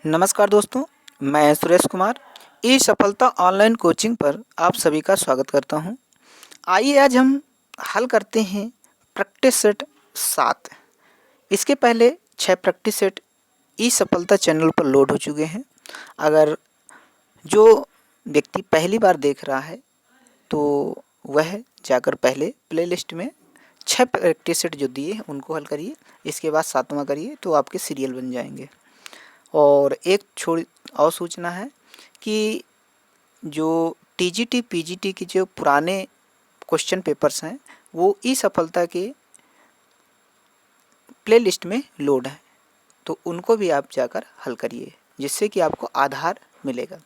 नमस्कार दोस्तों, मैं सुरेश कुमार ई सफलता ऑनलाइन कोचिंग पर आप सभी का स्वागत करता हूं। आइए आज हम हल करते हैं प्रैक्टिस सेट 7। इसके पहले 6 प्रैक्टिस सेट ई सफलता चैनल पर लोड हो चुके हैं। अगर जो व्यक्ति पहली बार देख रहा है तो वह जाकर पहले प्लेलिस्ट में 6 प्रैक्टिस सेट जो दिए हैं उनको हल करिए, इसके बाद 7वां करिए तो आपके सीरियल बन जाएंगे। और एक छोटी और सूचना है कि जो टीजीटी पीजीटी के जो पुराने क्वेश्चन पेपर्स हैं वो ई सफलता के प्लेलिस्ट में लोड है, तो उनको भी आप जाकर हल करिए जिससे कि आपको आधार मिलेगा।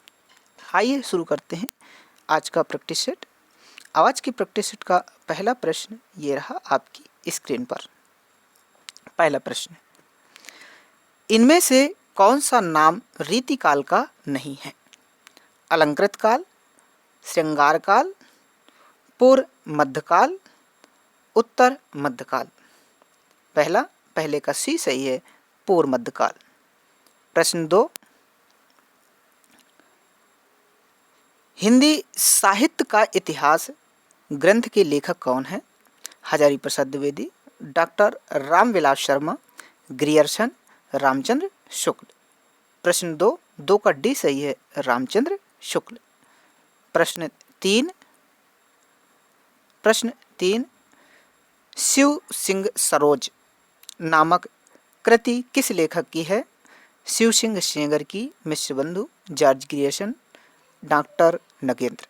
आइए शुरू करते हैं आज का प्रैक्टिस सेट। आज की प्रैक्टिस सेट का पहला प्रश्न ये रहा आपकी स्क्रीन पर। पहला प्रश्न, इनमें से कौन सा नाम रीतिकाल का नहीं है? अलंकृत काल, श्रृंगार काल, पूर्व मध्यकाल, उत्तर मध्यकाल। पहले का सी सही है, पूर्व मध्यकाल। प्रश्न 2, हिंदी साहित्य का इतिहास ग्रंथ के लेखक कौन है? Hazari Prasad Dwivedi, doctor Ramvilas Sharma, Grierson, Ramchandra Shukla. प्रश्न 2 का डी सही है, रामचंद्र शुक्ल। प्रश्न 3, शिव सिंह सरोज नामक कृति किस लेखक की है? शिव सिंह सेंगर की, मिश्र बंधु, जॉर्ज ग्रियर्सन, डॉक्टर नगेंद्र।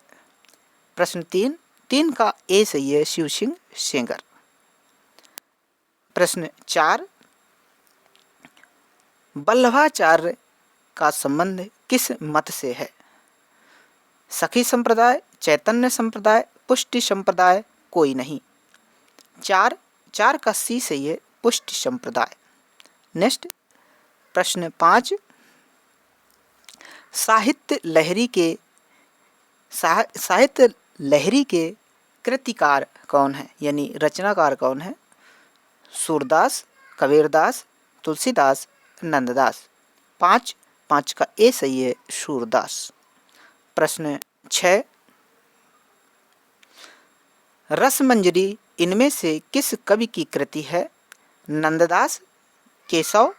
प्रश्न 3 का ए सही है, शिव सिंह सेंगर। प्रश्न 4, वल्लभाचार्य का संबंध किस मत से है? सखी संप्रदाय, चैतन्य संप्रदाय, पुष्टि संप्रदाय, कोई नहीं। 4 का सी सही है, पुष्टि संप्रदाय। नेक्स्ट प्रश्न 5, साहित्य लहरी के कृतिकार कौन है, यानी रचनाकार कौन है? सूरदास, कबीरदास, तुलसीदास, नंददास। 5 का ए सही है, सूरदास। प्रश्न 6, रसमंजरी इनमें से किस कवि की कृति है? नंददास, केशव,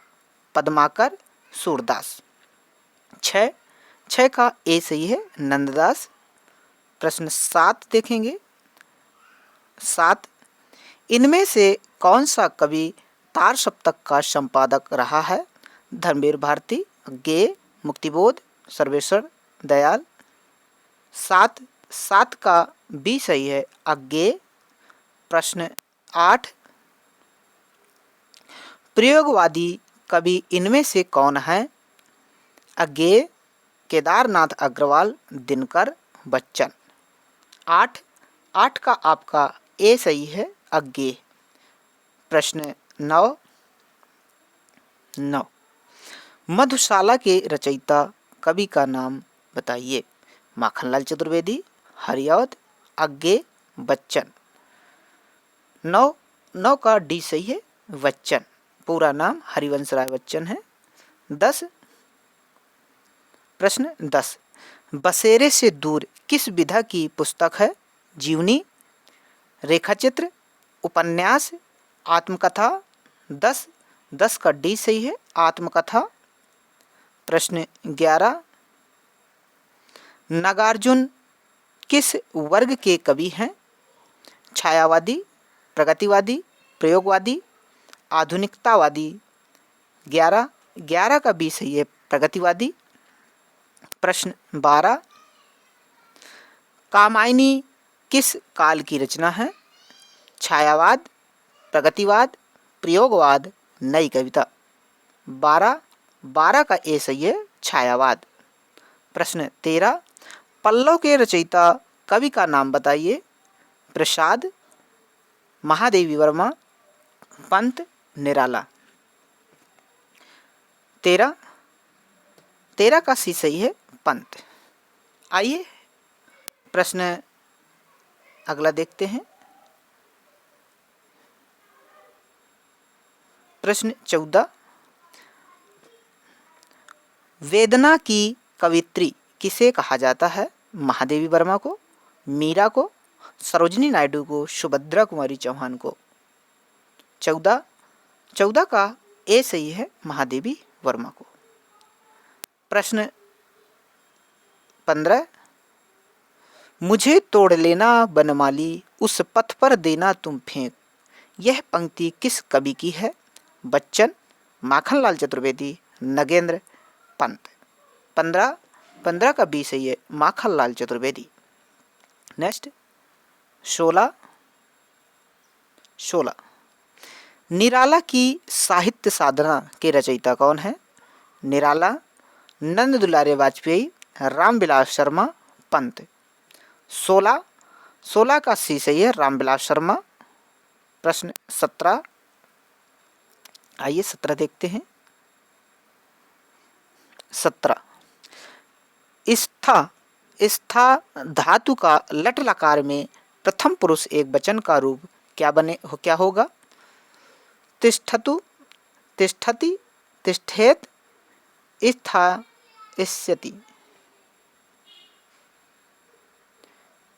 पद्माकर, सूरदास। 6 का ए सही है, नंददास। प्रश्न 7 देखेंगे। 7, इनमें से कौन सा कवि तार सप्तक का संपादक रहा है? धर्मवीर भारती, गेय, मुक्तिबोध, सर्वेश्वर दयाल। 7 का बी सही है, अज्ञेय। प्रश्न 8, प्रयोगवादी कवि इनमें से कौन है? अज्ञेय, केदारनाथ अग्रवाल, दिनकर, बच्चन। 8 का आपका ए सही है, अज्ञेय। प्रश्न 9, मधुशाला के रचयिता कवि का नाम बताइए। माखनलाल चतुर्वेदी, हरिऔध, अज्ञेय, बच्चन। 9 का डी सही है, बच्चन। पूरा नाम हरिवंश राय बच्चन है। 10, प्रश्न 10, बसेरे से दूर किस विधा की पुस्तक है? जीवनी, रेखाचित्र, उपन्यास, आत्मकथा। 10 का डी सही है, आत्मकथा। प्रश्न 11, नागार्जुन किस वर्ग के कवि हैं? छायावादी, प्रगतिवादी, प्रयोगवादी, आधुनिकतावादी। 11 का बी सही है, प्रगतिवादी। प्रश्न 12, कामायनी किस काल की रचना है? छायावाद, प्रगतिवाद, प्रयोगवाद, नई कविता। 12 का ए सही है, छायावाद। प्रश्न 13, पल्लव के रचयिता कवि का नाम बताइए। प्रसाद, महादेवी वर्मा, पंत, निराला। 13 का सी सही है, पंत। आइए प्रश्न अगला देखते हैं। प्रश्न 14, वेदना की कवित्री किसे कहा जाता है? महादेवी वर्मा को, मीरा को, सरोजिनी नायडू को, सुभद्रा कुमारी चौहान को। 14 का ए सही है, महादेवी वर्मा को। प्रश्न 15, मुझे तोड़ लेना बनमाली, उस पथ पर देना तुम फेंक, यह पंक्ति किस कवि की है? बच्चन, माखनलाल चतुर्वेदी, नगेंद्र पंत। 15 का बी सही है, माखनलाल चतुर्वेदी। नेक्स्ट 16 निराला की साहित्य साधना के रचयिता कौन है? निराला, नंद दुलारे वाजपेयी, रामविलास शर्मा, पंत। 16 का सी सही है, रामविलास शर्मा। प्रश्न 17, आइए 17 देखते हैं। 17 स्था धातु का लट लकार में प्रथम पुरुष एक वचन का रूप क्या होगा? तिष्ठतु, तिष्ठति, तिष्ठेत, स्थास्यति।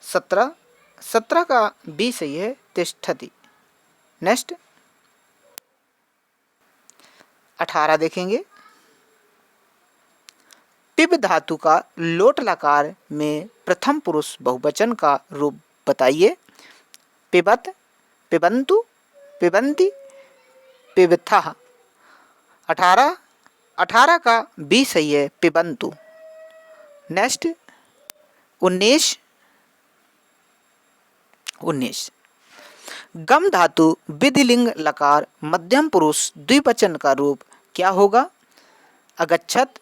17 का बी सही है, तिष्ठति। नेक्स्ट 18 देखेंगे। पिब धातु का लोट लकार में प्रथम पुरुष बहुवचन का रूप बताइए। पिबत, पिबंतु, पिबंती, पिबथः। 18 का बी सही है, पिबंतु। नेक्स्ट 19 गम धातु विधिलिंग लकार मध्यम पुरुष द्विवचन का रूप क्या होगा? अगच्छत,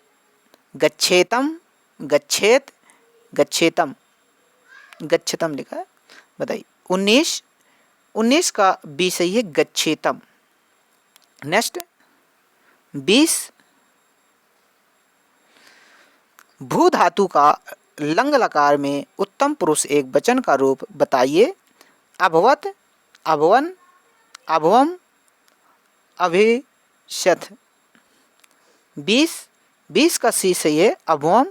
गच्छेतम, गच्छेत, गच्छेतम, गच्छतम लिखा है, बताइए। 19 का बी सही है, गच्छेतम। नेक्स्ट 20 भू धातु का लंग लकार में उत्तम पुरुष एक वचन का रूप बताइए। अभवत, अभवन, अभवम, अभिशथ। 20 का सी सही है, अभवम।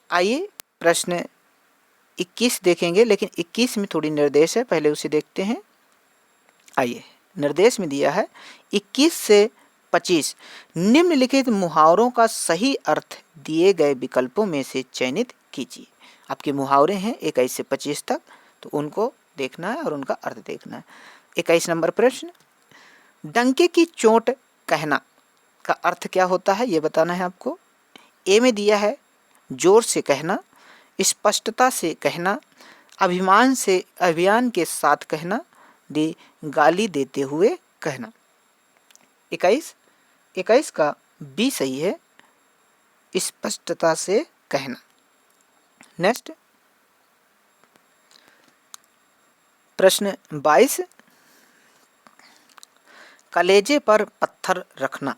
आइए प्रश्न 21 देखेंगे, लेकिन 21 में थोड़ी निर्देश है, पहले उसे देखते हैं। आइए, निर्देश में दिया है 21 से 25 निम्नलिखित मुहावरों का सही अर्थ दिए गए विकल्पों में से चयनित कीजिए। आपके मुहावरे हैं 21 से 25 तक, तो उनको देखना है और उनका अर्थ देखना है। 21 नंबर प्रश्न, डंके की चोट कहना का अर्थ क्या होता है, ये बताना है आपको। ए में दिया है जोर से कहना, स्पष्टता से कहना, अभिमान से अभियान के साथ कहना, डी गाली देते हुए कहना। 21 का बी सही है, स्पष्टता से कहना। नेक्स्ट प्रश्न 22 कलेजे पर पत्थर रखना,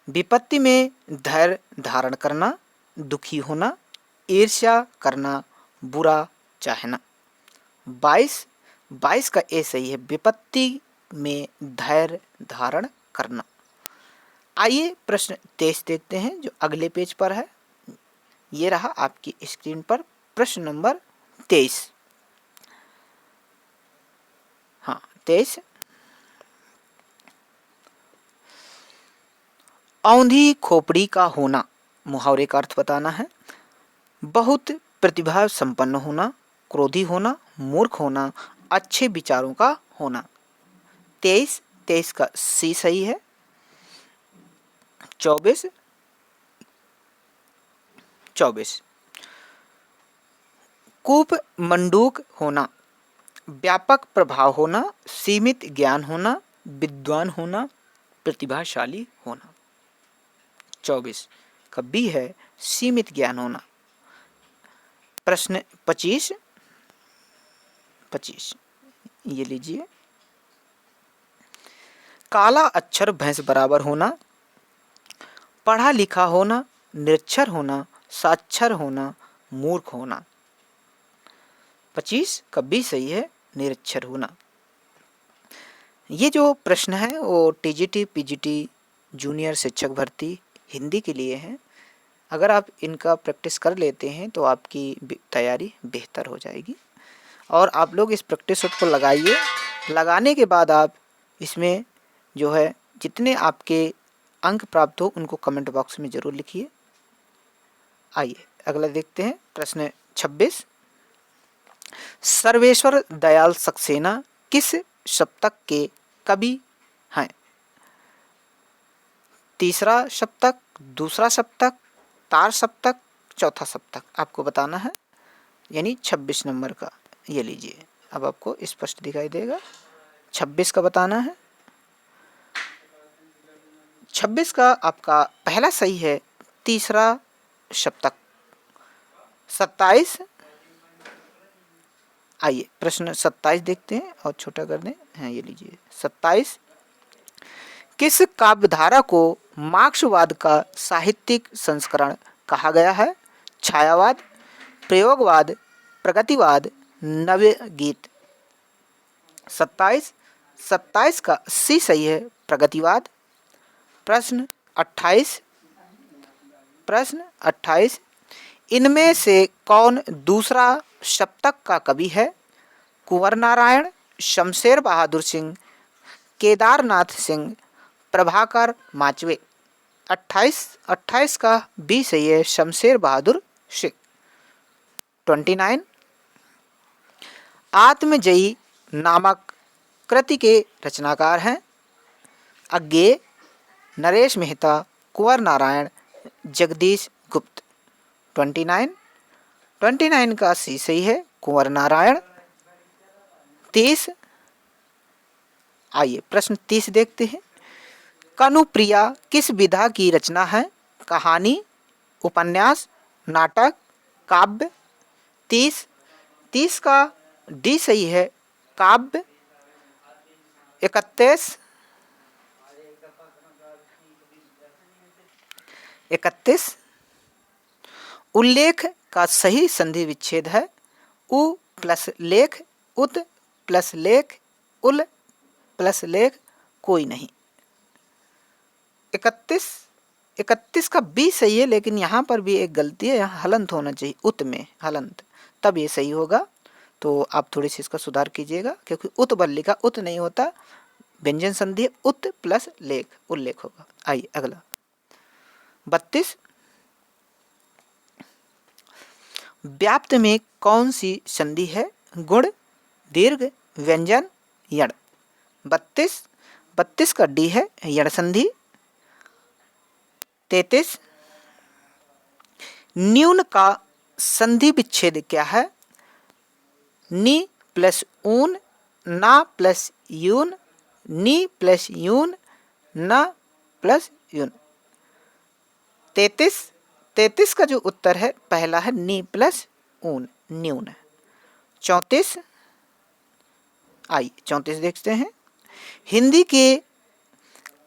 विपत्ति में धैर्य धारण करना, दुखी होना, ईर्ष्या करना, बुरा चाहना। 22 का ए सही है, विपत्ति में धैर्य धारण करना। आइए प्रश्न 23 देखते हैं, जो अगले पेज पर है। ये रहा आपकी स्क्रीन पर प्रश्न नंबर 23। हाँ 23, औंधी खोपड़ी का होना, मुहावरे का अर्थ बताना है। बहुत प्रतिभा संपन्न होना, क्रोधी होना, मूर्ख होना, अच्छे विचारों का होना। 23 का सी सही है। 24 कूप मंडूक होना, व्यापक प्रभाव होना, सीमित ज्ञान होना, विद्वान होना, प्रतिभाशाली होना। 24 का बी है, सीमित ज्ञान होना। प्रश्न 25 ये लीजिए। काला अक्षर भैंस बराबर होना, पढ़ा लिखा होना, निरक्षर होना, साक्षर होना, मूर्ख होना। 25 का बी सही है, निरक्षर होना। ये जो प्रश्न है वो टीजीटी पीजीटी जूनियर शिक्षक भर्ती हिंदी के लिए हैं। अगर आप इनका प्रैक्टिस कर लेते हैं तो आपकी तैयारी बेहतर हो जाएगी। और आप लोग इस प्रैक्टिस सेट को लगाइए। लगाने के बाद आप इसमें जो है जितने आपके अंक प्राप्त हो उनको कमेंट बॉक्स में ज़रूर लिखिए। आइए अगला देखते हैं प्रश्न 26। सर्वेश्वर दयाल सक्सेना किस शतक के कवि हैं? तीसरा शतक, दूसरा शतक, तार शतक, चौथा शतक आपको बताना है, यानी 26 नंबर का। ये लीजिए, अब आपको स्पष्ट दिखाई देगा। 26 का बताना है। 26 का आपका पहला सही है तीसरा शतक। 27, आइए प्रश्न 27 देखते हैं और छोटा कर दें। हाँ ये लीजिए 27। किस काव्यधारा को मार्क्सवाद का साहित्यिक संस्करण कहा गया है? छायावाद, प्रयोगवाद, प्रगतिवाद, नव्य गीत। 27 का सी सही है, प्रगतिवाद। प्रश्न 28 इनमें से कौन दूसरा शतक का कवि है? कुंवर नारायण, शमशेर बहादुर सिंह, केदारनाथ सिंह, प्रभाकर माचवे। 28 का बी सही है, शमशेर बहादुर सिंह। 29 आत्मजयी नामक कृति के रचनाकार हैं? अज्ञेय, नरेश मेहता, कुंवर नारायण, जगदीश गुप्त। 29 का सी सही है, कुंवर नारायण। 30, आइए प्रश्न 30 देखते हैं। कनुप्रिया किस विधा की रचना है? कहानी, उपन्यास, नाटक, काव्य। 30 का डी सही है, काव्य। 31 उल्लेख का सही संधि विच्छेद है? उ प्लस लेख, उत प्लस लेख, उल प्लस लेख, कोई नहीं। 31 का बी सही है, लेकिन यहाँ पर भी एक गलती है, यहाँ हलंत होना चाहिए, उत में हलंत, तब ये सही होगा। तो आप थोड़ी सी इसका सुधार कीजिएगा, क्योंकि उत बल लिखा, उत नहीं होता, व्यंजन संधि उत प्लस लेख, उल्लेख होगा। आइए अगला 32 व्याप्त में कौन सी संधि है? गुण, दीर्घ, व्यंजन, यण। 32 का डी है, यण संधि। 33 न्यून का संधि विच्छेद क्या है? नी प्लस ऊन, ना प्लस यून, नी प्लस यून, ना प्लस यून। 33 का जो उत्तर है पहला है नी प्लस ऊन, न्यून। 34, आइए 34 देखते हैं। हिंदी के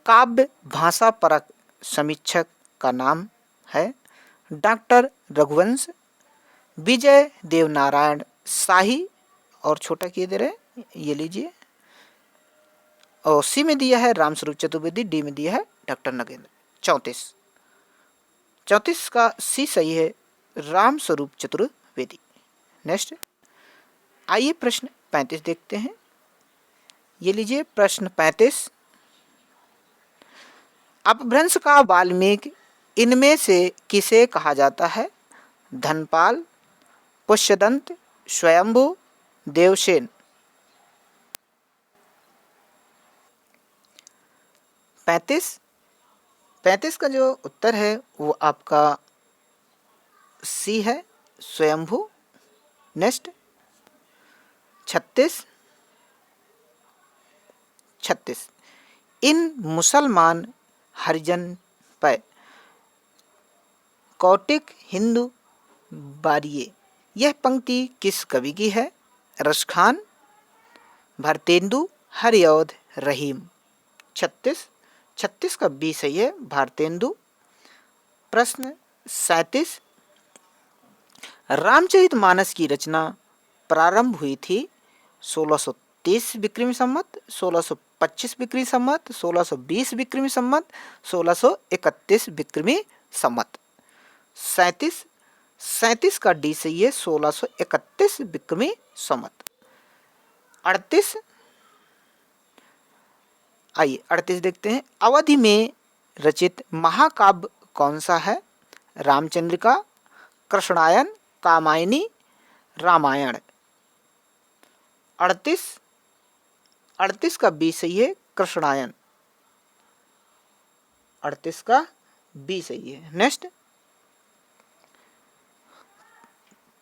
काव्य भाषा परक समीक्षक का नाम है? डॉक्टर रघुवंश, विजय देवनारायण शाही, और छोटा किए दे रहे, ये लीजिए, और सी में दिया है रामस्वरूप चतुर्वेदी, डी में दिया है डॉक्टर नगेंद्र। 34 का सी सही है, रामस्वरूप चतुर्वेदी। नेक्स्ट, आइए प्रश्न 35 देखते हैं। ये लीजिए प्रश्न 35। अपभ्रंश का वाल्मीकि इनमें से किसे कहा जाता है? धनपाल, पुष्यदंत, स्वयंभू, देवसेन। 35 का जो उत्तर है वो आपका सी है, स्वयंभू। नेक्स्ट 36 इन मुसलमान हरिजन पर कौटिक हिंदू बारिये, यह पंक्ति किस कवि की है? रसखान, भारतेंदु, हरिऔध, रहीम। 36 का बी सही है, भारतेंदु। प्रश्न 37 रामचरितमानस की रचना प्रारंभ हुई थी 1630 विक्रमी संवत, 1625 विक्रमी संवत, 1620 विक्रमी संवत, 1631 विक्रमी संवत। 37 का डी सही है, 1631 विक्रमी संवत। 38, आइए 38 देखते हैं। अवधि में रचित महाकाव्य कौन सा है? रामचंद्रिका, कृष्णायन, कामायनी, रामायण। 38 का बी सही है, कृष्णायन। 38 का बी सही है। नेक्स्ट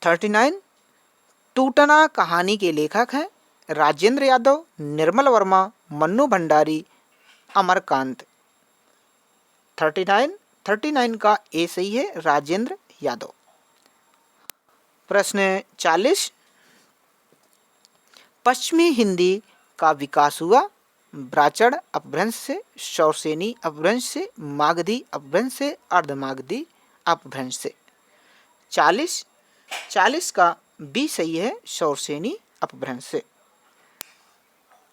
39, टूटना कहानी के लेखक हैं राजेंद्र यादव, निर्मल वर्मा, मन्नू भंडारी, अमरकांत। 39 का ए सही है, राजेंद्र यादव। प्रश्न 40, पश्चिमी हिंदी का विकास हुआ ब्राचड़ अपभ्रंश से, शौरसेनी अपभ्रंश से, मागधी अपभ्रंश से, अर्धमागधी अपभ्रंश से। 40 का बी सही है, शौरसेनी अपभ्रंश से।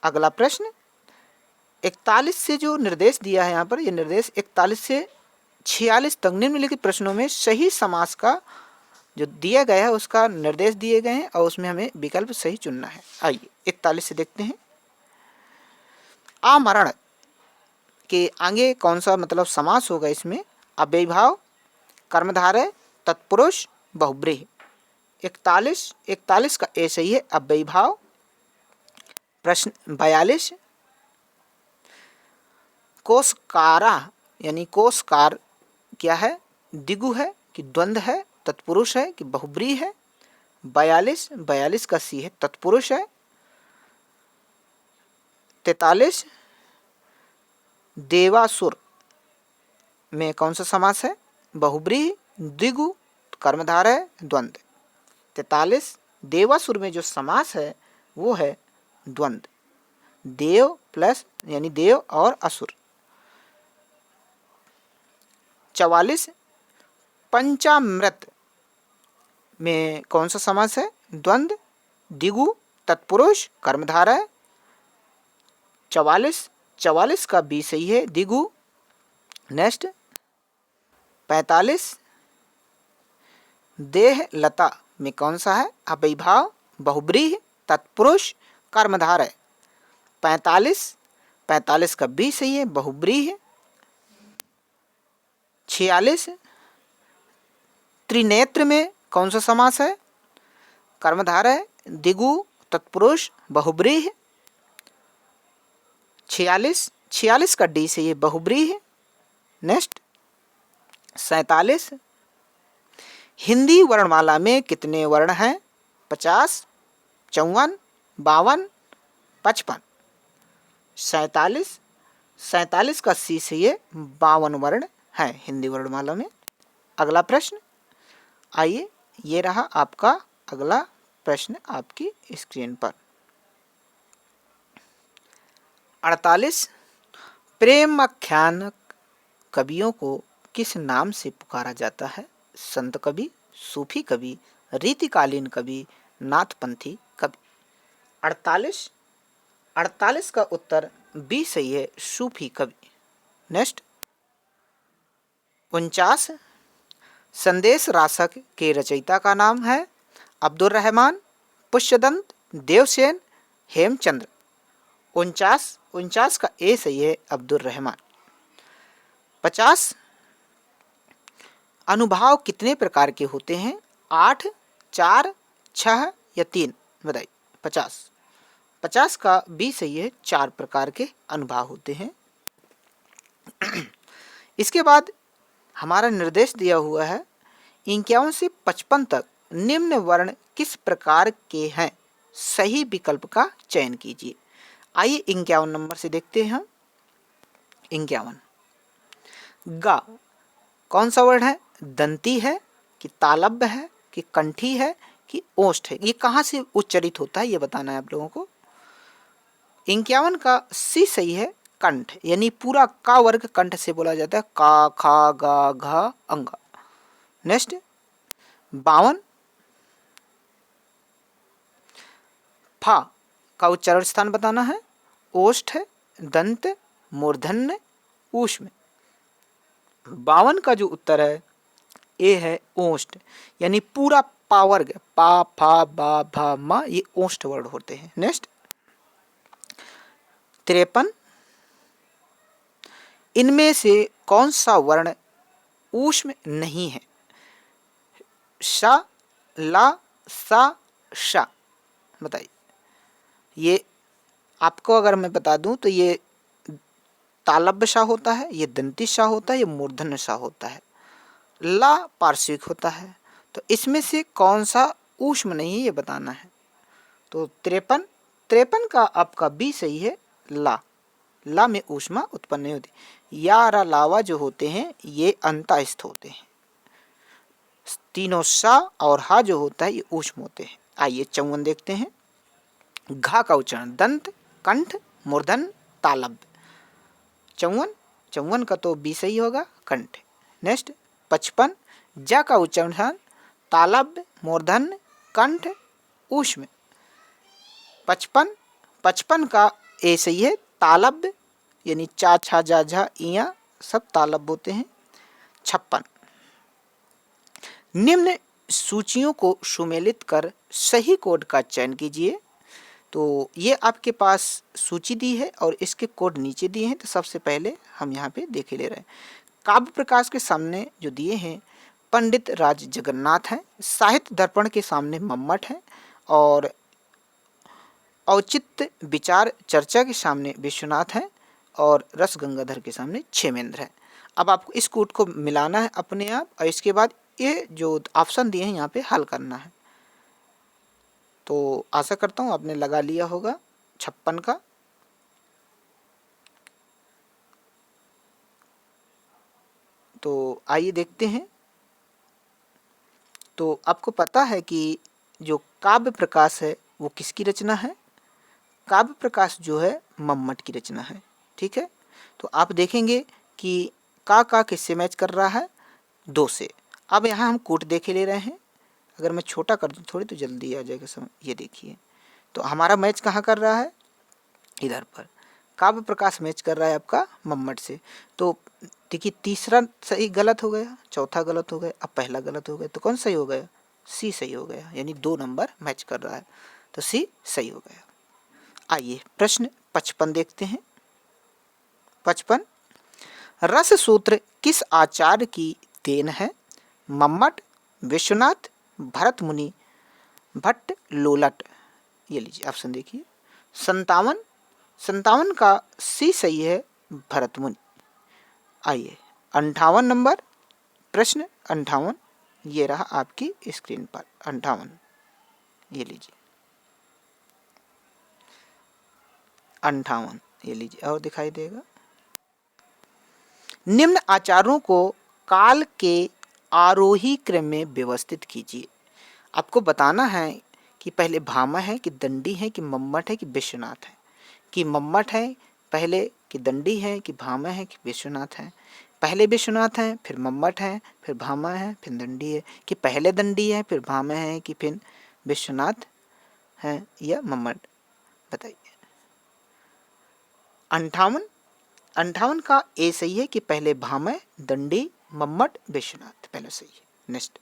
अगला प्रश्न 41 से जो निर्देश दिया है यहाँ पर, ये निर्देश 41 से 46 तक निम्नलिखित प्रश्नों में सही समास का जो दिया गया है उसका निर्देश दिए गए हैं और उसमें हमें विकल्प सही चुनना है। आइए 41 से देखते हैं। आमरण के आगे कौन सा मतलब समास होगा इसमें? अव्ययीभाव, कर्मधारय, तत्पुरुष, बहुब्रीहि। 41 का ए सही है, अव्ययीभाव। प्रश्न 42, कोशकारा यानी कोशकार क्या है? दिगु है कि द्वंद्व है, तत्पुरुष है कि बहुब्रीहि है? 42 का सी है, तत्पुरुष है। 43, देवासुर में कौन सा समास है? बहुब्रीहि, द्विगु, कर्मधारय, द्वंद्व। 43 देवासुर में जो समास है वो है द्वंद्व, देव प्लस यानी देव और असुर। 44 पंचामृत में कौन सा समास है? द्वंद्व, दिगु, तत्पुरुष, कर्मधारय। 44 का बी सही है, दिगु। नेक्स्ट 45 देह लता में कौन सा है? अव्ययीभाव, बहुब्रीहि, तत्पुरुष, कर्मधारय। 45 का बी सही है, बहुब्रीहि। 46 त्रिनेत्र में कौन सा समास है? कर्मधारय, दिगु, तत्पुरुष, बहुब्रीहि। 46 का डी से ये बहुब्रीहि है। नेक्स्ट 47 हिंदी वर्णमाला में कितने वर्ण हैं? 50, 54, 52, 55। 47 का सी से ये 52 वर्ण हैं हिंदी वर्णमाला में। अगला प्रश्न, आइए ये रहा आपका अगला प्रश्न आपकी स्क्रीन पर। 48 प्रेम आख्यान कवियों को किस नाम से पुकारा जाता है? संत कवि, सूफी कवि, रीतिकालीन कवि, नाथपंथी कवि। 48 का उत्तर बी सही है, सूफी कवि। नेक्स्ट 49 संदेश रासक के रचयिता का नाम है अब्दुल रहमान, पुष्यदंत, देवसेन, हेमचंद्र। 49 का ए सही है, अब्दुल रहमान। 50 अनुभाव कितने प्रकार के होते हैं? 8, 4, 6 या 3? बताइए। 50 का बी सही है, 4 प्रकार के अनुभाव होते हैं। इसके बाद हमारा निर्देश दिया हुआ है 51 से 55 तक निम्न वर्ण किस प्रकार के हैं? सही विकल्प का चयन कीजिए। आइए 51 नंबर से देखते हैं हम। 51 गा कौन सा वर्ण है? दंती है कि तालब्य है कि कंठी है कि ओष्ठ है? ये कहाँ से उच्चरित होता है ये बताना है आप लोगों को। 51 का सी सही है, कंठ, यानी पूरा का वर्ग कंठ से बोला जाता है। का, खा, गा, घा, अंगा। नेक्स्ट 52 फा का उच्चारण स्थान बताना है। ओष्ठ है, दंत, मूर्धन्य, ऊष्म। 52 का जो उत्तर है ए है ओष्ठ, यानी पूरा पावर पा फा बा भा मा, ये ओष्ठ वर्ड होते हैं। नेक्स्ट 53, इनमें से कौन सा वर्ण ऊष्म नहीं है? श, ला, सा, श। बताइए। ये आपको अगर मैं बता दूं तो ये तालव्य सा होता है, ये दंती सा होता है, ये मूर्धन्य सा होता है, ला पार्श्विक होता है। तो इसमें से कौन सा ऊष्म नहीं है ये बताना है। तो 53, 53 का आपका बी सही है, ला। ला में ऊष्मा उत्पन्न नहीं होती। या रा लावा जो होते हैं ये अंतःस्थ होते हैं। तीनों सा और हा जो होता है ये ऊष्म होते हैं। आइए 54 देखते हैं। घा का उच्चारण दंत, कंठ, मूर्धन्य, तालव्य। 54, 54 का तो बी सही होगा, कंठ। नेक्स्ट 55, जा का उच्चारण तालव्य, मूर्धन्य, कंठ, ऊष्म। 55, 55 का ए सही है, तालव्य, यानी चा छा जा झा इया सब तालव्य होते हैं। 56, निम्न सूचियों को सुमेलित कर सही कोड का चयन कीजिए। तो ये आपके पास सूची दी है और इसके कोड नीचे दिए हैं। तो सबसे पहले हम यहाँ पे देख ले रहे हैं। काव्य प्रकाश के सामने जो दिए हैं पंडित राज जगन्नाथ हैं, साहित्य दर्पण के सामने मम्मट हैं, और औचित्य विचार चर्चा के सामने विश्वनाथ हैं, और रस गंगाधर के सामने क्षेमेंद्र है। अब आपको इस कोड को मिलाना है अपने आप, और इसके बाद ये जो ऑप्शन दिए हैं यहाँ पे हल करना है। तो आशा करता हूँ आपने लगा लिया होगा 56 का। तो आइए देखते हैं। तो आपको पता है कि जो काव्य प्रकाश है वो किसकी रचना है? काव्य प्रकाश जो है मम्मट की रचना है। ठीक है, तो आप देखेंगे कि का किससे मैच कर रहा है? 2 से। अब यहाँ हम कूट देखे ले रहे हैं। अगर मैं छोटा कर दूँ थोड़ी तो जल्दी आ जाएगा समझ। ये देखिए, तो हमारा मैच कहाँ कर रहा है? इधर पर। काव्य प्रकाश मैच कर रहा है आपका मम्मट से। तो देखिए तीसरा सही गलत हो गया, चौथा गलत हो गया, अब पहला गलत हो गया। तो कौन सही हो गया? सी सही हो गया, यानी 2 नंबर मैच कर रहा है, तो सी सही हो गया। आइए प्रश्न 55 देखते हैं। 55, रस सूत्र किस आचार्य की देन है? मम्मट, विश्वनाथ, भरत मुनि, भट्ट, लोलट। ये लीजिए ऑप्शन देखिए। 57, 57 का सी सही है, भरत मुनि। आइए 58 नंबर प्रश्न, 58 ये रहा आपकी स्क्रीन पर। 58 ये लीजिए, 58 ये लीजिए, और दिखाई देगा। निम्न आचारों को काल के आरोही क्रम में व्यवस्थित कीजिए। आपको बताना है कि पहले भामा है कि दंडी है कि मम्मट है कि विश्वनाथ है। कि मम्मट है पहले, कि दंडी है कि भामा है कि विश्वनाथ है। पहले विश्वनाथ है, फिर मम्मट है, फिर भामा है, फिर दंडी है। कि पहले दंडी है, फिर भामा है, कि फिर विश्वनाथ है या मम्मट? बताइए। 58, 58 का ए सही है कि पहले भामा, दंडी, मम्मट, विश्वनाथ पहले सही है। नेक्स्ट,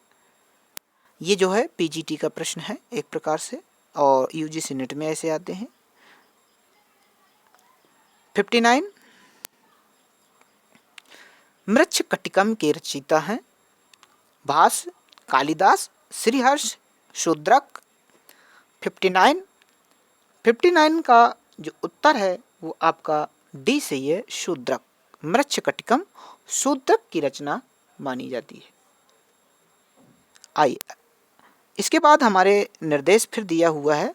ये जो है पीजीटी का प्रश्न है एक प्रकार से, और यूजीसी नेट में ऐसे आते हैं। 59, मृच्छकटिकम के रचयिता हैं भास, कालिदास, श्रीहर्ष, शूद्रक। 59, 59 का जो उत्तर है वो आपका डी सही है, शूद्रक। मृच्छकटिकम शूद्रक की रचना मानी जाती है। आइए इसके बाद हमारे निर्देश फिर दिया हुआ है।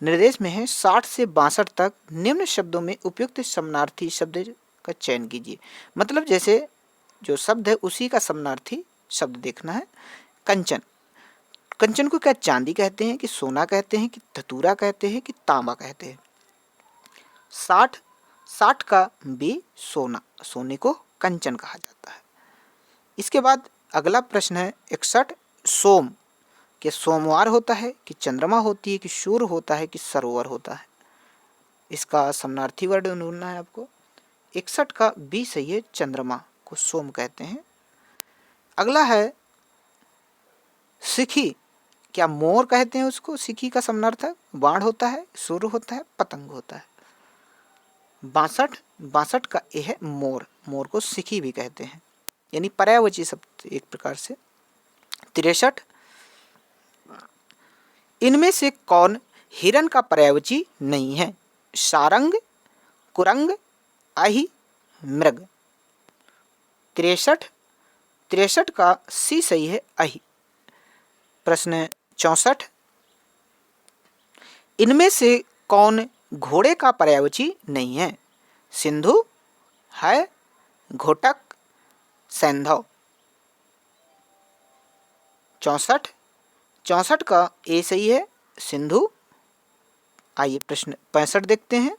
निर्देश में है 60 से 62 तक निम्न शब्दों में उपयुक्त समानार्थी शब्द का चयन कीजिए। मतलब जैसे जो शब्द है उसी का समानार्थी शब्द देखना है। कंचन, कंचन को क्या चांदी कहते हैं कि सोना कहते हैं कि धतूरा कहते हैं कि तांबा कहते हैं? 60, 60 का बी सोना, सोने को कंचन कहा जाता है। इसके बाद अगला प्रश्न है 61, सोम, कि सोमवार होता है कि चंद्रमा होती है कि सूर्य होता है कि सरोवर होता है? इसका समानार्थी वर्ड ढूंढना है आपको। 61 का बी सही है, चंद्रमा को सोम कहते हैं। अगला है सिखी, क्या मोर कहते हैं उसको? सिखी का समानार्थक बाण होता है, सूर्य होता है, पतंग होता है। 62 का ए है मोर, मोर को सिखी भी कहते हैं, यानी पर्यायवाची शब्द एक प्रकार से। 63 इनमें से कौन हिरण का पर्यायवाची नहीं है? सारंग, कुरंग, आही, मृग। 63 का सी सही है, आही। प्रश्न 64 इनमें से कौन घोड़े का पर्यायवाची नहीं है? सिंधु है, घोटक, सैंधव। 64 का ए सही है, सिंधु। आइए प्रश्न 65 देखते हैं।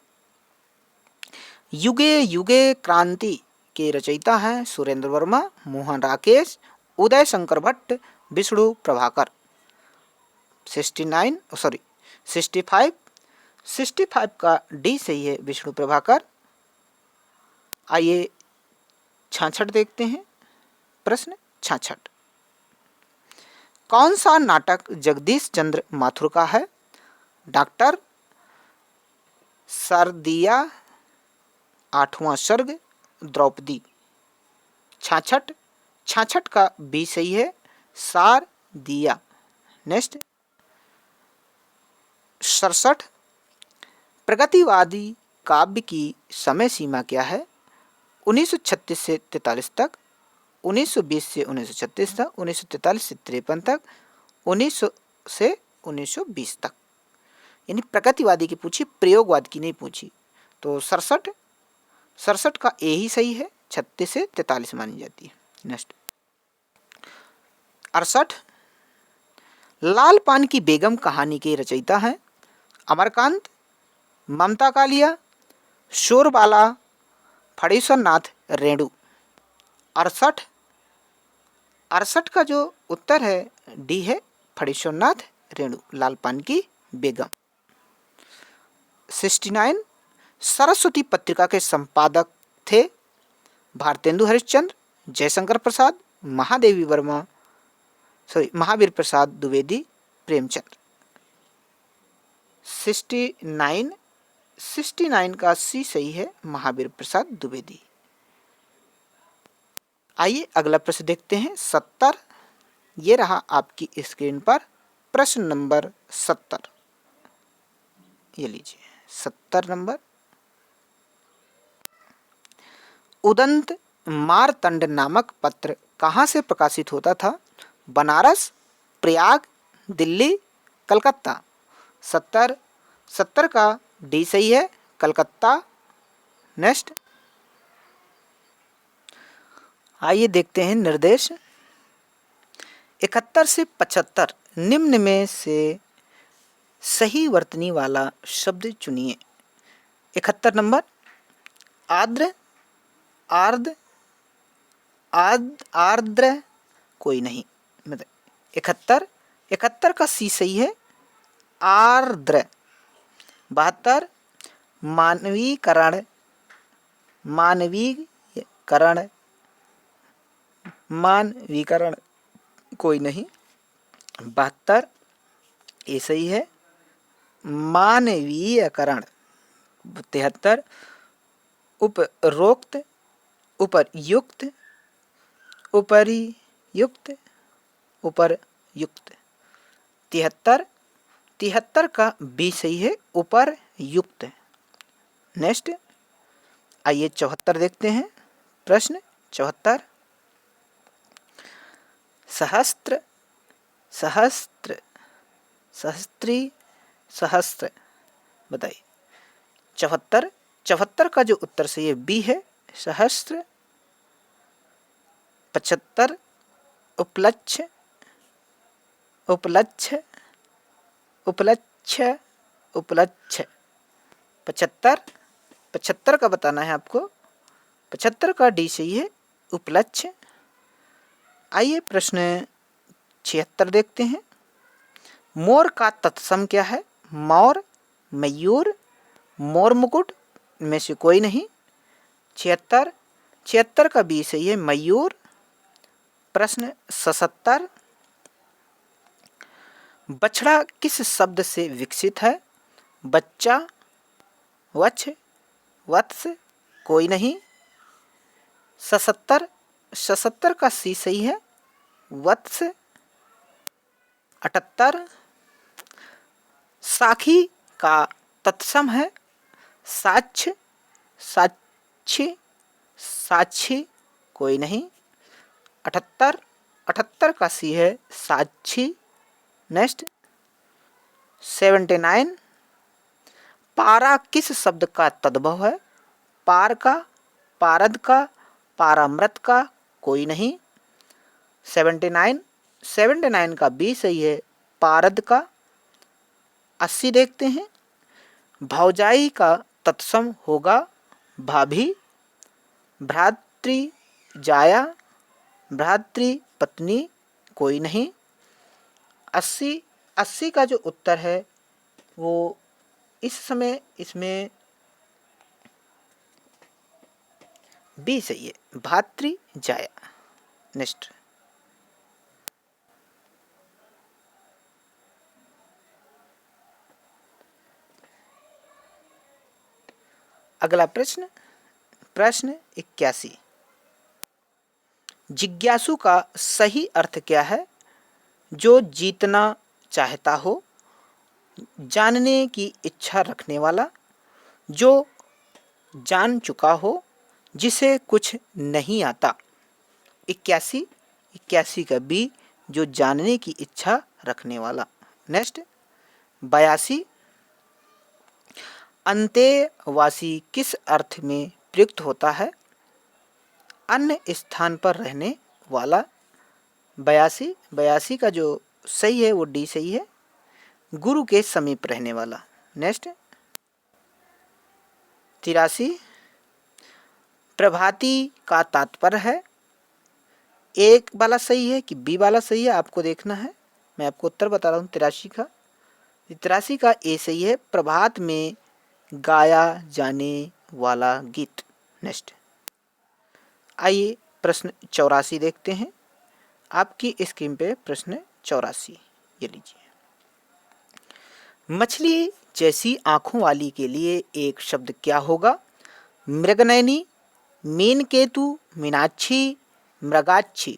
युगे युगे क्रांति के रचयिता हैं सुरेंद्र वर्मा, मोहन राकेश, उदय शंकर भट्ट, विष्णु प्रभाकर। 65 का डी सही है, विष्णु प्रभाकर। आइए 66 देखते हैं। प्रश्न 66 कौन सा नाटक जगदीश चंद्र माथुर का है? डॉक्टर, सरदिया, आठवां सर्ग, द्रौपदी। 66 का बी सही है, सार दिया। नेक्स्ट 67 प्रगतिवादी काव्य की समय सीमा क्या है? 1936 से 43 तक, 1920 से 1936 तक, 1943 से 53 तक, 1900 से 1920 तक। यानी प्रगतिवादी की पूछी, प्रयोगवाद की नहीं पूछी। तो 67 का ए ही सही है, 36 से 43 मानी जाती है। नेक्स्ट 68 लाल पान की बेगम कहानी के रचयिता हैं अमरकांत, ममता कालिया, शोरबाला, फणीश्वर नाथ रेणु। 68 का जो उत्तर है डी है, फणीश्वर नाथ रेणु, लाल पान की बेगम। 69 सरस्वती पत्रिका के संपादक थे भारतेंदु हरिश्चंद्र, जयशंकर प्रसाद, महावीर प्रसाद द्विवेदी, प्रेमचंद। 69 का सी सही है, महावीर प्रसाद द्विवेदी। आइए अगला प्रश्न देखते हैं। 70 ये रहा आपकी स्क्रीन पर प्रश्न नंबर 70। ये लीजिए 70 नंबर। उदंत मारतंड नामक पत्र कहाँ से प्रकाशित होता था? बनारस, प्रयाग, दिल्ली, कलकत्ता। 70 का डी सही है, कलकत्ता। नेक्स्ट आइए देखते हैं निर्देश। 71 से 75 निम्न में से सही वर्तनी वाला शब्द चुनिए। 71 नंबर आर्द्र, आर्द्र, आर्द्र, कोई नहीं। मतलब 71 का सी सही है, आर्द्र। 72 मानवीकरण, मानवीकरण कोई नहीं। 72 ये सही है, मानवीयकरण। 73 उपरोक्त, उपरयुक्त, उपरियुक्त, उपरयुक्त। 73 का बी सही है, उपरयुक्त। नेक्स्ट आइए 74 देखते हैं। प्रश्न 74 सहस्त्र, सहस्त्र, सहस्त्री, सहस्त्र। बताइए 74 का जो उत्तर सही है बी है, सहस्त्र। 75 उपलक्ष्य, उपलक्ष्य, उपलक्ष्य, उपलक्ष्य। 75 का बताना है आपको। 75 का डी सही है, उपलक्ष्य। आइए प्रश्न 76 देखते हैं। मोर का तत्सम क्या है? मोर, मयूर, मोर मुकुट में से कोई नहीं। 76, 76 का बी सही है मयूर। प्रश्न 77, बछड़ा किस शब्द से विकसित है? बच्चा, वत्स, वत्स, कोई नहीं। 77, 77 का सी सही है वत्स। 78, साखी का तत्सम है साक्ष्य, साक्षी, साक्षी, कोई नहीं। 78, 78 का सी है साक्षी। नेक्स्ट 79, पारा किस शब्द का तद्भव है? पार का, पारद का, पारामृत का, कोई नहीं। 79, 79 का बी सही है पारद का। 80 देखते हैं, भौजाई का तत्सम होगा भाभी। भ्रातृ जाया, भ्रातृ पत्नी, कोई नहीं। 80, 80 का जो उत्तर है वो इस समय इसमें बी सही है भातृ जाया। नेक्स्ट अगला प्रश्न, प्रश्न 81, जिज्ञासु का सही अर्थ क्या है? जो जीतना चाहता हो, जानने की इच्छा रखने वाला, जो जान चुका हो, जिसे कुछ नहीं आता। 81, 81 का बी जो जानने की इच्छा रखने वाला। नेक्स्ट 82, अंतेवासी किस अर्थ में प्रयुक्त होता है? अन्य स्थान पर रहने वाला। 82, 82 का जो सही है वो डी सही है गुरु के समीप रहने वाला। नेक्स्ट 83, प्रभाती का तात्पर्य है। एक वाला सही है कि बी वाला सही है आपको देखना है, मैं आपको उत्तर बता रहा हूँ। 83 का, 83 का ए सही है प्रभात में गाया जाने वाला गीत। नेक्स्ट आइए प्रश्न 84 देखते हैं। आपकी स्क्रीन पे प्रश्न 84 ये लीजिए। मछली जैसी आंखों वाली के लिए एक शब्द क्या होगा? मृगनयनी, मीनकेतु, मीनाक्षी, मृगाक्षी।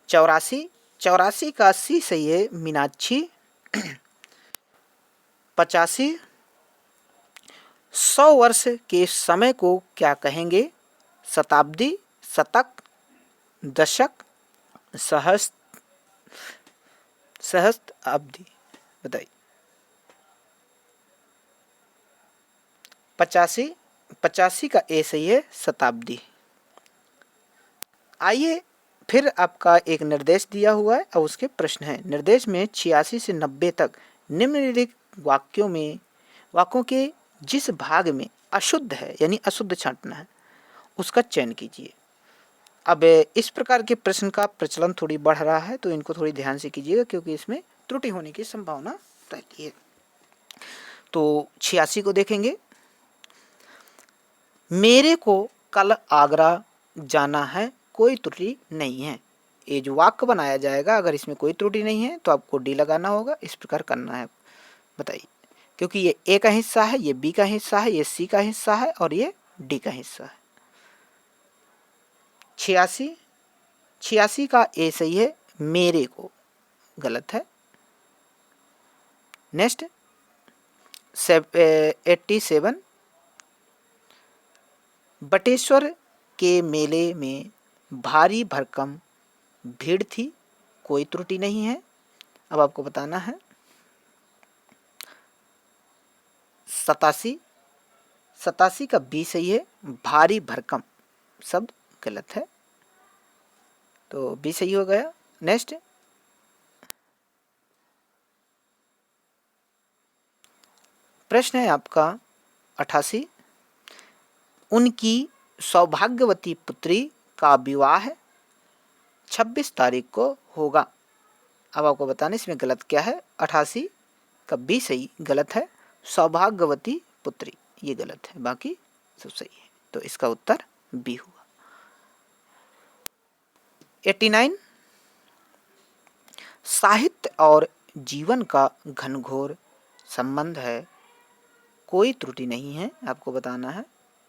84, 84 का सी सही है मीनाक्षी। 85, 100 वर्ष के समय को क्या कहेंगे? शताब्दी, शतक, दशक, सहस्त्राब्दी। बताइए। 85, 85 का ए सही है शताब्दी। आइए फिर आपका एक निर्देश दिया हुआ है और उसके प्रश्न हैं। निर्देश में 86 से 90 तक निम्नलिखित वाक्यों के जिस भाग में अशुद्ध है यानी अशुद्ध छांटना है उसका चयन कीजिए। अब इस प्रकार के प्रश्न का प्रचलन थोड़ी बढ़ रहा है तो इनको थोड़ी ध्यान से कीजिएगा क्योंकि इसमें त्रुटि होने की संभावना रहती है। तो 86 को देखेंगे। मेरे को कल आगरा जाना है, कोई त्रुटि नहीं है। ये जो वाक्य बनाया जाएगा अगर इसमें कोई त्रुटि नहीं है तो आपको डी लगाना होगा। इस प्रकार करना है। बताइए, क्योंकि ये ए का हिस्सा है, ये बी का हिस्सा है, ये सी का हिस्सा है और ये डी का हिस्सा है। 86, 86 का ए सही है मेरे को, गलत है। नेक्स्ट 87, बटेश्वर के मेले में भारी भरकम भीड़ थी, कोई त्रुटि नहीं है। अब आपको बताना है। 87, 87 का बी सही है भारी भरकम शब्द गलत है तो बी सही हो गया। नेक्स्ट प्रश्न है आपका 88, उनकी सौभाग्यवती पुत्री का विवाह 26 तारीख को होगा। अब आपको बताना इसमें गलत क्या है। 88 का बी सही गलत है, सौभाग्यवती पुत्री, ये गलत है, बाकी सब सही है। तो इसका उत्तर बी हुआ। 89, साहित्य और जीवन का घनघोर संबंध है, कोई त्रुटि नहीं है, आपको बताना है।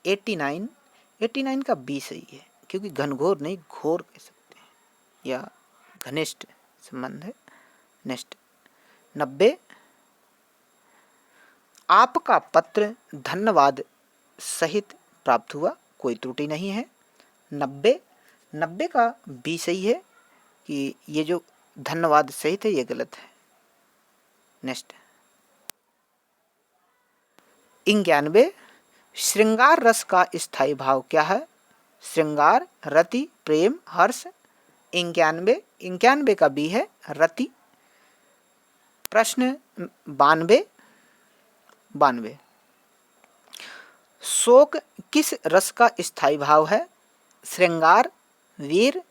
89 का बी सही है, क्योंकि घनघोर नहीं घोर कह सकते हैं, या घनिष्ठ संबंध है। नेक्स्ट 90, आपका पत्र धन्यवाद सहित प्राप्त हुआ, कोई त्रुटि नहीं है। 90 का बी सही है कि ये जो धन्यवाद सहित है ये गलत है। नेक्स्ट 91, श्रृंगार रस का स्थायी भाव क्या है? श्रृंगार, रति, प्रेम, हर्ष। 91 का बी है रति। प्रश्न 92, शोक किस रस का स्थायी भाव है? श्रृंगार, वीर,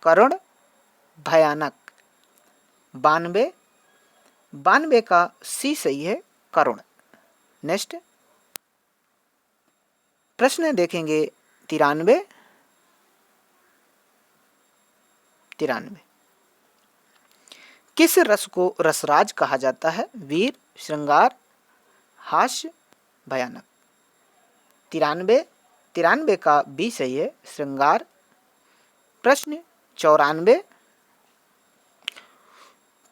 करुण, भयानक। 92 का सी सही है, करुण। नेक्स्ट प्रश्न देखेंगे 93, किस रस को रसराज कहा जाता है? वीर, श्रृंगार, हास्य, भयानक। 93 का बी सही है, श्रृंगार। प्रश्न 94,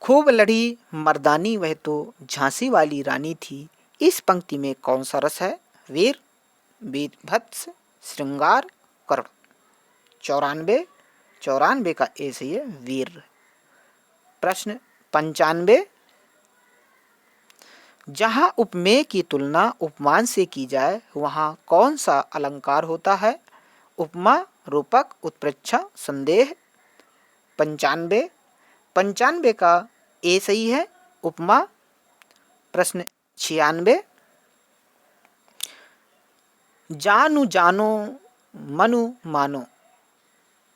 खूब लड़ी मर्दानी वह तो झांसी वाली रानी थी, इस पंक्ति में कौन सा रस है? वीर, वीरभत्स, श्रृंगार, करुण। 94 का ए सही है, वीर। प्रश्न 95, जहां उपमेय की तुलना उपमान से की जाए वहां कौन सा अलंकार होता है? उपमा, रूपक, उत्प्रेक्षा, संदेह। 95 का ए सही है, उपमा। प्रश्न 96, जानु जानो मनु मानो,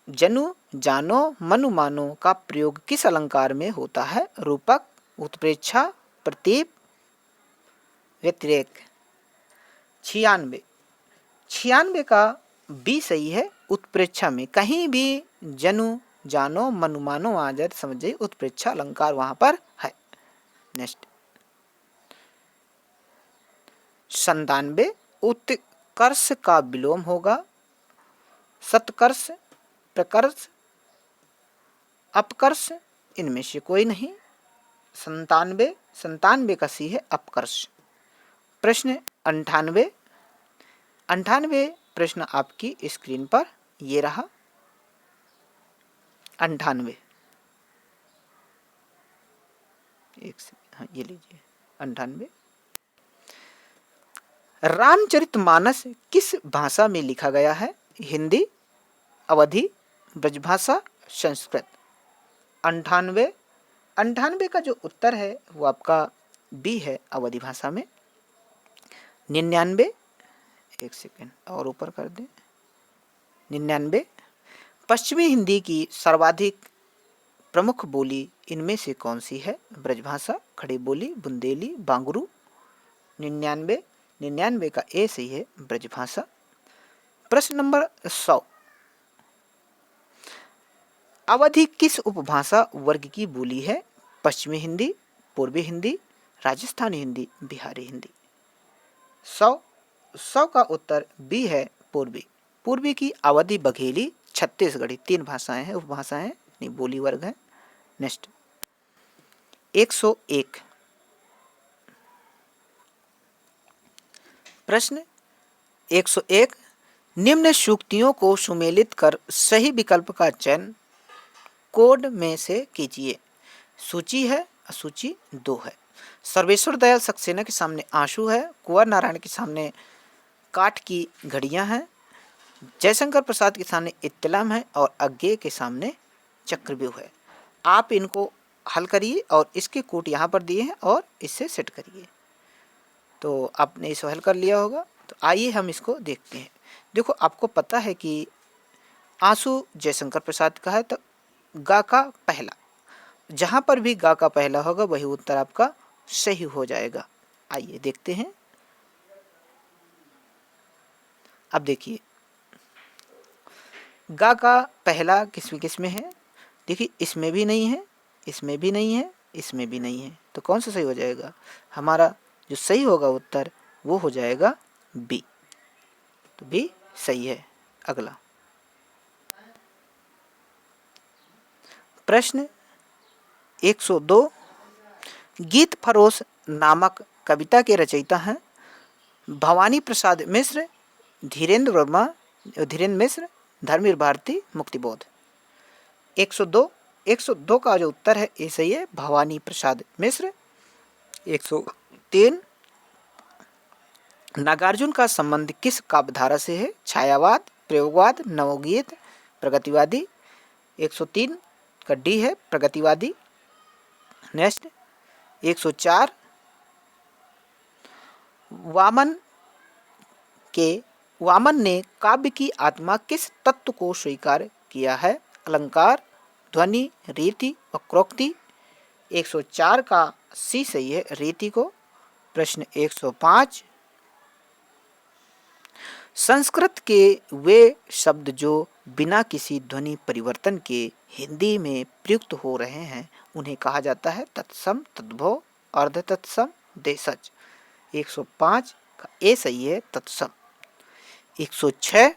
जनु जानो मनु मानो का प्रयोग किस अलंकार में होता है? रूपक, उत्प्रेक्षा, प्रतीप, व्यतिरेक। 96 का बी सही है, उत्प्रेक्षा में। कहीं भी जनु जानो मनु मानो आ जाए समझ जाइए उत्प्रेक्षा अलंकार वहां पर है। नेक्स्ट 97, उत्कर्ष का विलोम होगा, सत्कर्ष, प्रकर्ष, अपकर्ष, इनमें से कोई नहीं। 97 का सी है, अपकर्ष। प्रश्न 98 प्रश्न आपकी स्क्रीन पर ये रहा। 98 हाँ ये लीजिए। 98, रामचरितमानस किस भाषा में लिखा गया है? हिंदी, अवधी, ब्रजभाषा, संस्कृत। 98 का जो उत्तर है वो आपका बी है, अवधी भाषा में। 99, एक सेकेंड और ऊपर कर दें। 99, पश्चिमी हिंदी की सर्वाधिक प्रमुख बोली इनमें से कौन सी है? ब्रजभाषा, खड़ी बोली, बुंदेली, बांगरू। 99 का ए सही है, ब्रजभाषा। प्रश्न नंबर 100, अवधी किस उपभाषा वर्ग की बोली है? पश्चिमी हिंदी, पूर्वी हिंदी, राजस्थानी हिंदी, बिहारी हिंदी। 100 का उत्तर बी है, पूर्वी। पूर्वी की अवधी, बघेली, छत्तीसगढ़ी 3 भाषाएं हैं, उपभाषाएं नहीं, बोली वर्ग है। नेक्स्ट 101, प्रश्न 101, निम्न सूक्तियों को सुमेलित कर सही विकल्प का चयन कोड में से कीजिए। सूची है, असूची 2 है। सर्वेश्वर दयाल सक्सेना के सामने आंसू है, कुंवर नारायण के सामने काठ की घड़ियां हैं, जयशंकर प्रसाद के सामने इत्तलाम है और अज्ञेय के सामने चक्रव्यूह है। आप इनको हल करिए और इसके कोट यहाँ पर दिए हैं और इससे सेट करिए। तो आपने इसे हल कर लिया होगा। तो आइए हम इसको देखते हैं। देखो आपको पता है कि आंसू जयशंकर प्रसाद का है, तो गा का पहला, जहाँ पर भी गा का पहला होगा वही उत्तर आपका सही हो जाएगा। आइए देखते हैं। अब देखिए गा का पहला किस में है? देखिए इसमें भी नहीं है, इसमें भी नहीं है, इसमें भी नहीं है, तो कौन सा सही हो जाएगा? हमारा जो सही होगा उत्तर वो हो जाएगा बी। तो बी सही है। अगला प्रश्न 102, गीत फरोश नामक कविता के रचयिता हैं भवानी प्रसाद मिश्र, धीरेन्द्र वर्मा, धीरेन्द्र मिश्र, धर्मवीर भारती, मुक्तिबोध। 102 102 का जो उत्तर है ये सही है, भवानी प्रसाद मिश्र। 103, नागार्जुन का संबंध किस काव्यधारा से है? छायावाद, प्रयोगवाद, नवोगीत, प्रगतिवादी। 103 का डी है, प्रगतिवादी। नेक्स्ट 104, वामन ने काव्य की आत्मा किस तत्व को स्वीकार किया है? अलंकार, ध्वनि, रीति, वक्रोक्ति। 104 का सी सही है, रीति को। प्रश्न 105, संस्कृत के वे शब्द जो बिना किसी ध्वनि परिवर्तन के हिंदी में प्रयुक्त हो रहे हैं उन्हें कहा जाता है? तत्सम, तद्भव, अर्ध तत्सम, देशज। 105 का ए सही है, तत्सम। 106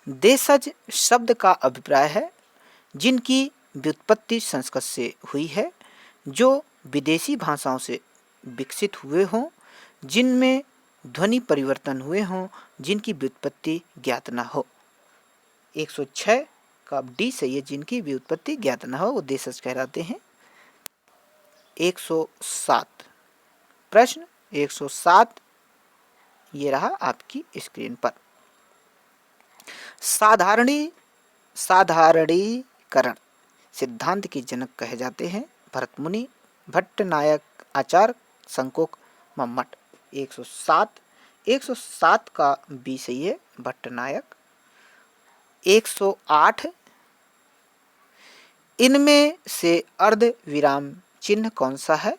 देशज शब्द का अभिप्राय है जिनकी व्युत्पत्ति संस्कृत से हुई है, जो विदेशी भाषाओं से विकसित हुए हों, जिनमें ध्वनि परिवर्तन हुए हों, जिनकी व्युत्पत्ति ज्ञात न हो। 106 का डी सही है, जिनकी व्युत्पत्ति ज्ञात न हो वो देशज कहलाते हैं। 107 प्रश्न 107 ये रहा आपकी स्क्रीन पर। साधारणीकरण सिद्धांत के जनक कहे जाते हैं भरत मुनि, भट्ट नायक, आचार्य, शंकोक, मम्मट। 107 का बी सही है, भट्ट नायक। 108 इनमें से अर्ध विराम चिन्ह कौन सा है?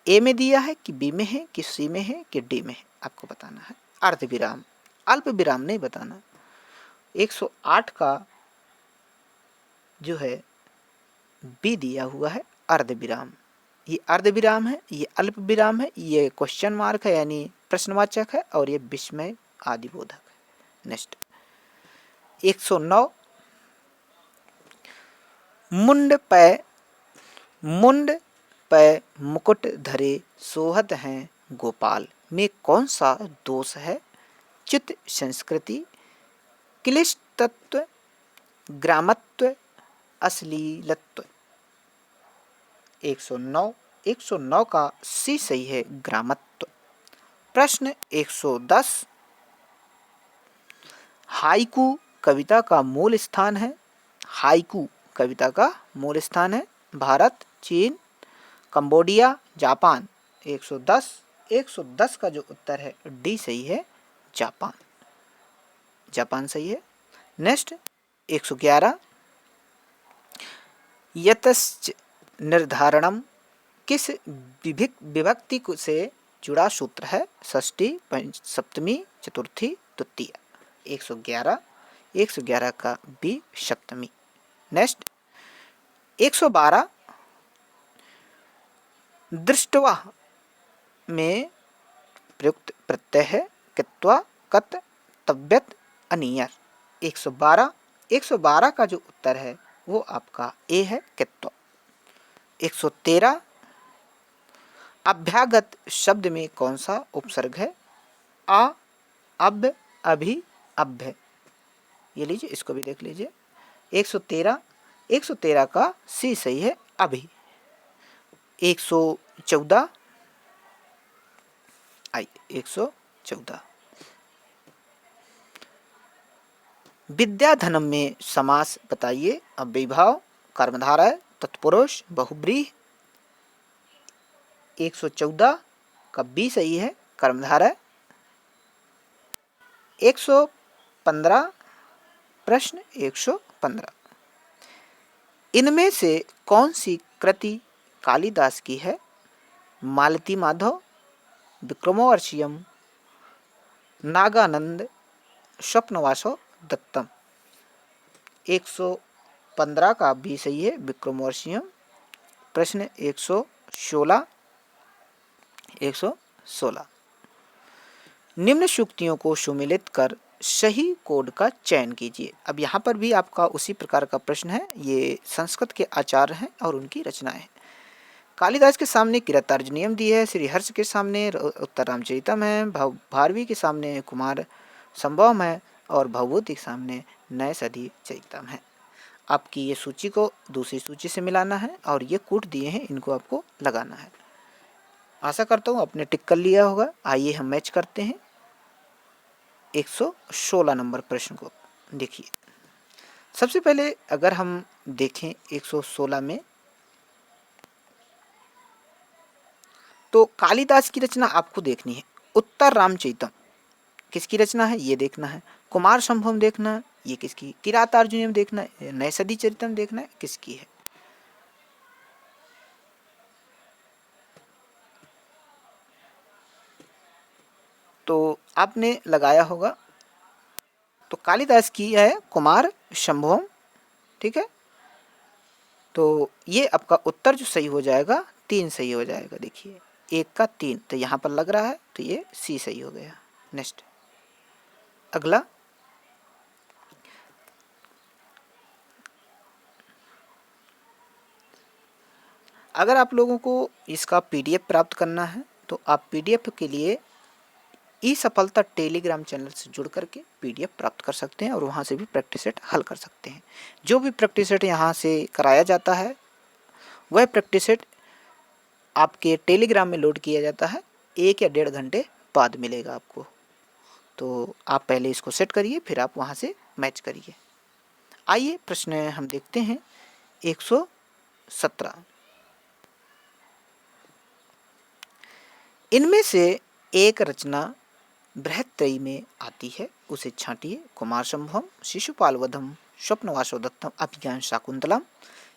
ए में दिया है कि बी में है कि सी में है कि डी में है, आपको बताना है। अर्ध विराम, अल्प विराम नहीं बताना। 108 का जो है बी दिया हुआ है, अर्ध विराम। ये अर्ध विराम है, ये अल्प विराम है, ये क्वेश्चन मार्क है यानी प्रश्नवाचक है, और ये विस्मय आदि बोधक है। नेक्स्ट 109 मुंड पे मुकुट धरे सोहत हैं गोपाल में कौन सा दोष है? चित्त संस्कृति, क्लिष्टत्व, ग्रामत्व, अश्लीलत्व। 109 का सी सही है, ग्रामत्व। प्रश्न 110 हाइकू कविता का मूल स्थान है? हाइकू कविता का मूल स्थान है भारत, चीन, कंबोडिया, जापान। 110 का जो उत्तर है डी सही है, जापान। जापान सही है। नेक्स्ट 111 यतश्च निर्धारणम किस विभक्ति से जुड़ा सूत्र है? षष्ठी, सप्तमी, चतुर्थी, तृतीय। 111 का बी सप्तमी। नेक्स्ट 112 दृष्टवा में प्रयुक्त प्रत्यय है कित्वा, कत, तव्यत, अनियर। 112 का जो उत्तर है वो आपका ए है, कित्वा। 113 अभ्यागत शब्द में कौन सा उपसर्ग है? आ, अब, अभी, अभ्य। ये लीजिए, इसको भी देख लीजिए। 113 का सी सही है, अभी। 114 विद्याधनम में समास बताइए। अव्ययीभाव, कर्मधारय, तत्पुरुष, बहुब्रीहि। 114 का बी सही है, कर्मधारय। 115 प्रश्न 115 इनमें से कौन सी कृति कालिदास की है? मालती माधव, विक्रमोर्वशीयम, नागानंद, स्वप्नवासव दत्तम। 115 का भी सही है, विक्रमोर्वशीयम। प्रश्न 116। निम्न सूक्तियों को सुमेलित कर सही कोड का चयन कीजिए। अब यहाँ पर भी आपका उसी प्रकार का प्रश्न है। ये संस्कृत के आचार्य हैं और उनकी रचनाएं हैं। कालिदास के सामने किरातार्जुनीयम दी है, श्रीहर्ष के सामने उत्तर रामचरितम है, भारवी के सामने कुमार संभवम है और भवभूति के सामने नए सदी चरितम है। आपकी ये सूची को दूसरी सूची से मिलाना है और ये कूट दिए हैं, इनको आपको लगाना है। आशा करता हूँ आपने टिक कर लिया होगा। आइए हम मैच करते हैं 116 नंबर प्रश्न को। देखिए, सबसे पहले अगर हम देखें 116 में, तो कालिदास की रचना आपको देखनी है। उत्तर रामचरितम किसकी रचना है ये देखना है। कुमार संभवम देखना है, ये किसकी। किरातार्जुनीयम देखना है। नए सदी चरितम देखना है, किसकी है। तो आपने लगाया होगा, तो कालिदास की है कुमार संभवम। ठीक है, तो ये आपका उत्तर जो सही हो जाएगा 3 सही हो जाएगा। देखिए 1 का 3, तो यहाँ पर लग रहा है, तो ये सी सही हो गया। नेक्स्ट, अगला, अगर आप लोगों को इसका पीडीएफ प्राप्त करना है तो आप पीडीएफ के लिए ई सफलता टेलीग्राम चैनल से जुड़ करके पीडीएफ प्राप्त कर सकते हैं और वहाँ से भी प्रैक्टिस सेट हल कर सकते हैं। जो भी प्रैक्टिस सेट यहाँ से कराया जाता है वह प्रैक्टिस सेट आपके टेलीग्राम में लोड किया जाता है। 1 या 1.5 घंटे बाद मिलेगा आपको। तो आप पहले इसको सेट करिए, फिर आप वहाँ से मैच करिए। आइए प्रश्न हम देखते हैं 117। इनमें से एक रचना बृहत्त्रयी में आती है, उसे छांटिए। कुमार संभवम, शिशुपाल वधम, स्वप्नवासव दत्तम, अभिज्ञान शाकुंतलम।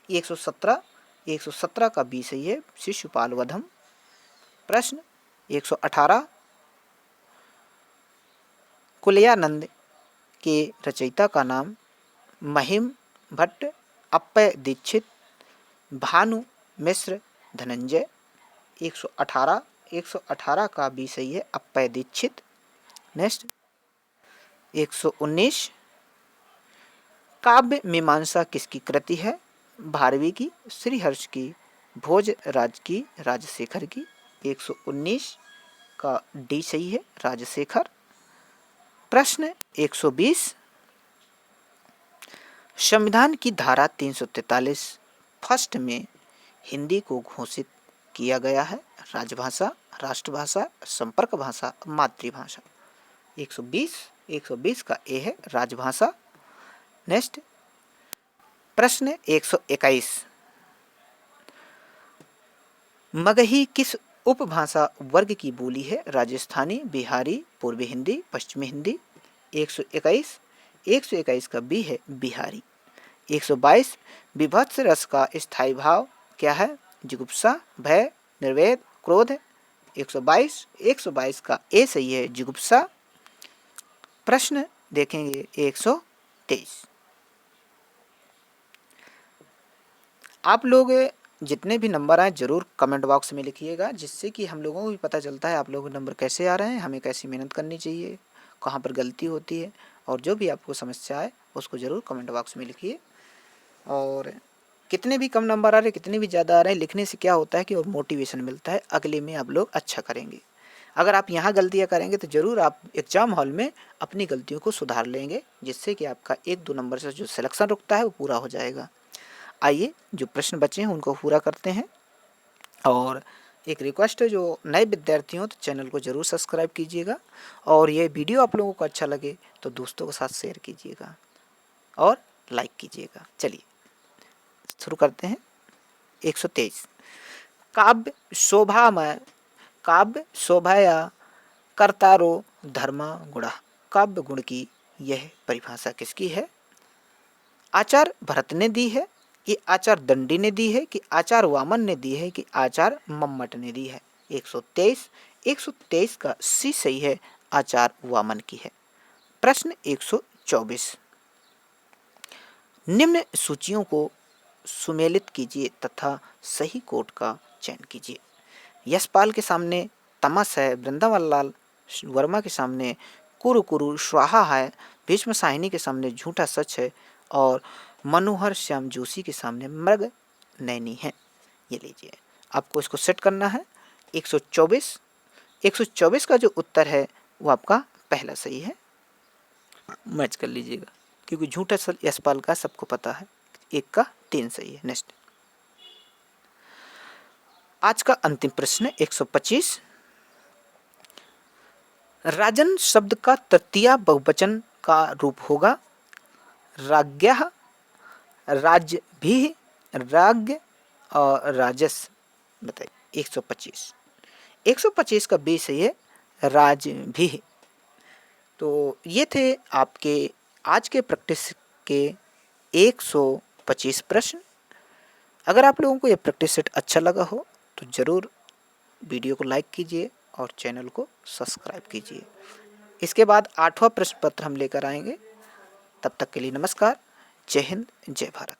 117 का बी सही है, शिशुपाल वधम। प्रश्न 118, कुलयानंद के रचयिता का नाम महिम भट्ट, अप्पय दीक्षित, भानु मिश्र, धनंजय। 118 का बी सही है, अप्पय दीक्षित। नेक्स्ट 119, काव्य मीमांसा किसकी कृति है। भारवी की, श्रीहर्ष की, भोजराज की, राजशेखर की। 119 का डी सही है, राजशेखर। प्रश्न 120, संविधान की धारा 343 फर्स्ट में हिंदी को घोषित किया गया है। राजभाषा, राष्ट्रभाषा, संपर्क भाषा, मातृभाषा। 120 का ए है, राजभाषा। नेक्स्ट प्रश्न 121, मगही किस उपभाषा वर्ग की बोली है। राजस्थानी, बिहारी, पूर्वी हिंदी, पश्चिमी हिंदी। 121 का बी है, बिहारी। 122, विभत्स रस का स्थायी भाव क्या है। जुगुप्सा, भय, निर्वेद, क्रोध। 122 का ए सही है, जुगुप्सा। प्रश्न देखेंगे 123। आप लोग जितने भी नंबर आए जरूर कमेंट बॉक्स में लिखिएगा, जिससे कि हम लोगों को भी पता चलता है आप लोगों के नंबर कैसे आ रहे हैं, हमें कैसी मेहनत करनी चाहिए, कहाँ पर गलती होती है। और जो भी आपको समस्या है उसको ज़रूर कमेंट बॉक्स में लिखिए। और कितने भी कम नंबर आ रहे, कितने भी ज़्यादा आ रहे हैं, लिखने से क्या होता है कि और मोटिवेशन मिलता है, अगले में आप लोग अच्छा करेंगे। अगर आप यहाँ गलतियाँ करेंगे तो ज़रूर आप एग्ज़ाम हॉल में अपनी गलतियों को सुधार लेंगे, जिससे कि आपका 1-2 नंबर से जो सिलेक्शन रुकता है वो पूरा हो जाएगा। आइए जो प्रश्न बचे हैं उनको पूरा करते हैं। और एक रिक्वेस्ट है, जो नए विद्यार्थी हो तो चैनल को ज़रूर सब्सक्राइब कीजिएगा, और ये वीडियो आप लोगों को अच्छा लगे तो दोस्तों के साथ शेयर कीजिएगा और लाइक कीजिएगा। चलिए शुरू करते हैं। 123, काव्य शोभामय, काव्य शोभाया कर्तारो धर्मा गुणा। काव्य गुण की यह परिभाषा किसकी है। आचार्य भरत ने दी है, कि आचार्य दंडी ने दी है, कि आचार्य वामन ने दी है, कि आचार्य मम्मट ने दी है। 123। 123 का सी सही है, आचार्य वामन की है। प्रश्न 124, निम्न सूचियों को सुमेलित कीजिए तथा सही कोट का चयन कीजिए। यशपाल के सामने तमस है, वृंदावन लाल वर्मा के सामने कुरु कुरु स्वाहा है, भीष्म साहिनी के सामने झूठा सच है और मनोहर श्याम जोशी के सामने मृग नैनी है। ये लीजिए, आपको इसको सेट करना है। 124 124 का जो उत्तर है वो आपका पहला सही है, मैच कर लीजिएगा, क्योंकि झूठा सच यशपाल का सबको पता है। 1 का 3 सही है। नेक्स्ट, आज का अंतिम प्रश्न 125, राजन शब्द का तृतीया बहुवचन का रूप होगा राज्ञः, राज्यभिः, राज्ञ और राजस। बताइए 125। 125 का बी सही है, राजभिः। तो ये थे आपके आज के प्रैक्टिस के 125 प्रश्न। अगर आप लोगों को ये प्रैक्टिस सेट अच्छा लगा हो तो ज़रूर वीडियो को लाइक कीजिए और चैनल को सब्सक्राइब कीजिए। इसके बाद 8वां प्रश्न पत्र हम लेकर आएंगे। तब तक के लिए नमस्कार। जय हिंद, जय भारत।